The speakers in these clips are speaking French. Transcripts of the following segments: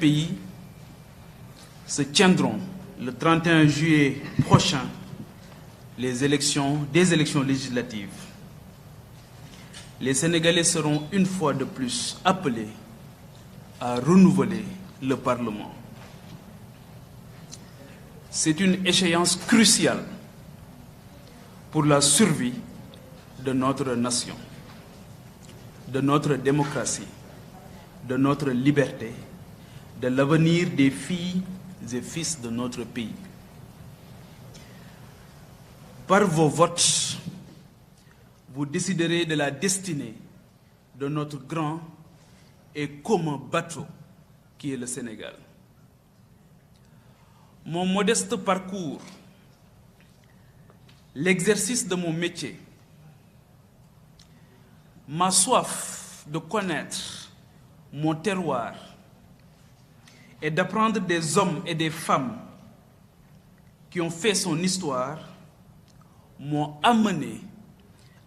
pays se tiendront le 31 juillet prochain des élections législatives. Les Sénégalais seront une fois de plus appelés à renouveler le Parlement. C'est une échéance cruciale pour la survie de notre nation, de notre démocratie, de notre liberté, de l'avenir des filles et fils de notre pays. Par vos votes, vous déciderez de la destinée de notre grand et commun bateau qui est le Sénégal. Mon modeste parcours, l'exercice de mon métier, ma soif de connaître mon terroir et d'apprendre des hommes et des femmes qui ont fait son histoire m'ont amené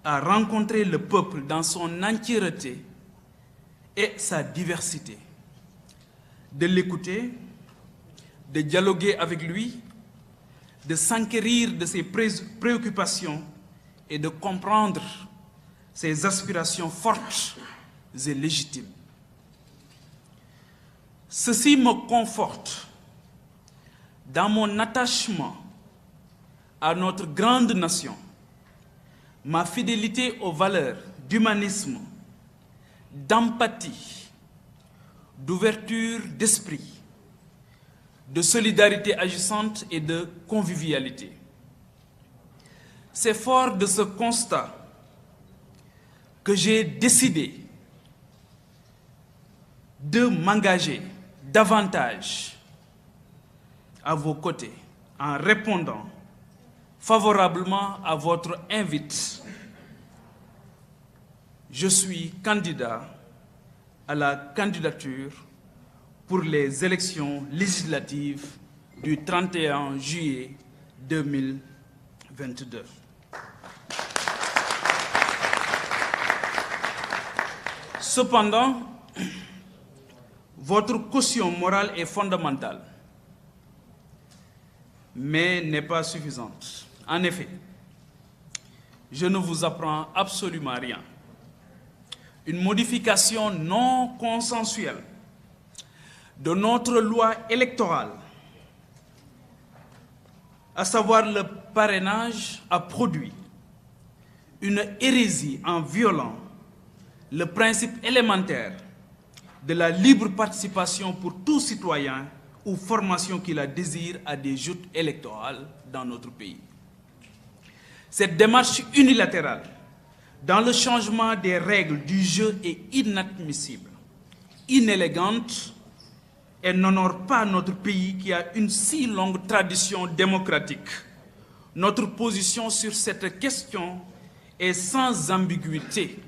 à rencontrer le peuple dans son entièreté et sa diversité, de l'écouter, de dialoguer avec lui, de s'enquérir de ses préoccupations et de comprendre ses aspirations fortes et légitimes. Ceci me conforte dans mon attachement à notre grande nation, ma fidélité aux valeurs d'humanisme, d'empathie, d'ouverture d'esprit, de solidarité agissante et de convivialité. C'est fort de ce constat que j'ai décidé de m'engager davantage à vos côtés en répondant favorablement à votre invite. Je suis candidat à la candidature pour les élections législatives du 31 juillet 2022. Cependant, votre caution morale est fondamentale, mais n'est pas suffisante. En effet, je ne vous apprends absolument rien. Une modification non consensuelle de notre loi électorale, à savoir le parrainage, a produit une hérésie en violant le principe élémentaire de la libre participation pour tout citoyen ou formation qui la désire à des joutes électorales dans notre pays. Cette démarche unilatérale dans le changement des règles du jeu est inadmissible, inélégante et n'honore pas notre pays qui a une si longue tradition démocratique. Notre position sur cette question est sans ambiguïté.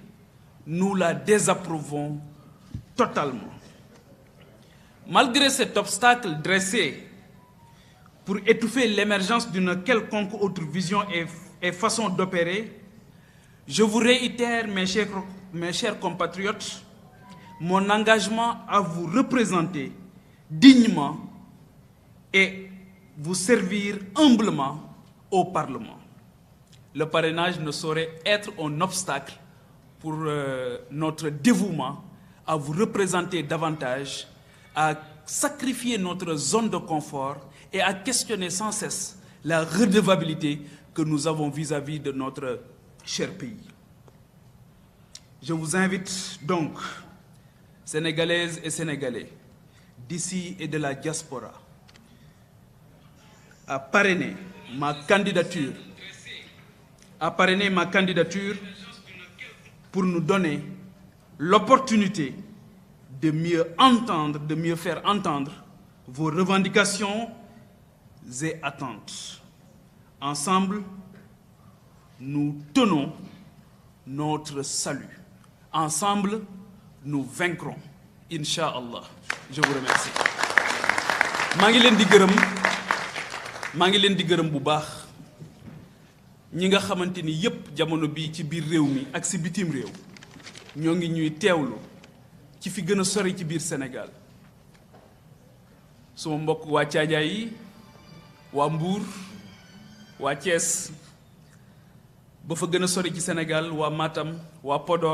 Nous la désapprouvons totalement. Malgré cet obstacle dressé pour étouffer l'émergence d'une quelconque autre vision et façon d'opérer, je vous réitère, mes chers compatriotes, mon engagement à vous représenter dignement et vous servir humblement au Parlement. Le parrainage ne saurait être un obstacle pour notre dévouement à vous représenter davantage, à sacrifier notre zone de confort et à questionner sans cesse la redevabilité que nous avons vis-à-vis de notre cher pays. Je vous invite donc, Sénégalaises et Sénégalais, d'ici et de la diaspora, à parrainer ma candidature pour nous donner l'opportunité de mieux entendre, de mieux faire entendre vos revendications et attentes. Ensemble, nous tenons notre salut. Ensemble, nous vaincrons. Inch'Allah. Je vous remercie. maa ngi leen di gërëm bu baax ñi nga xamante ni yépp jamono bii ci biir réew mi ak si bitim réew ñoo ngi ñuy teewlu ci fi gën a sori ci biir Sénégal suma mbokk waa Caajaay yi waa Mbuur waa Thiès ba fa gën a sori ci Sénégal waa Matam waa Podor